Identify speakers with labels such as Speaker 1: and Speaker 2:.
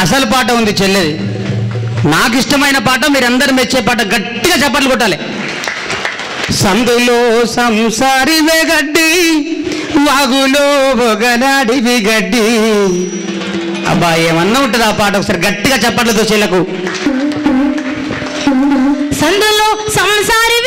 Speaker 1: అసలు పాట ఉంది చెల్లెది. నాకు ఇష్టమైన పాట, మీరందరూ మెచ్చే పాట. గట్టిగా చప్పట్లు కొట్టాలి. సందులో సంసారివే గడ్డి, వాగులో బొగలాడివి గడ్డి. అబ్బా ఏమన్నా ఉంటుంది ఆ పాట. ఒకసారి గట్టిగా చప్పట్లతో చెల్లకు.
Speaker 2: సందులో సంసారి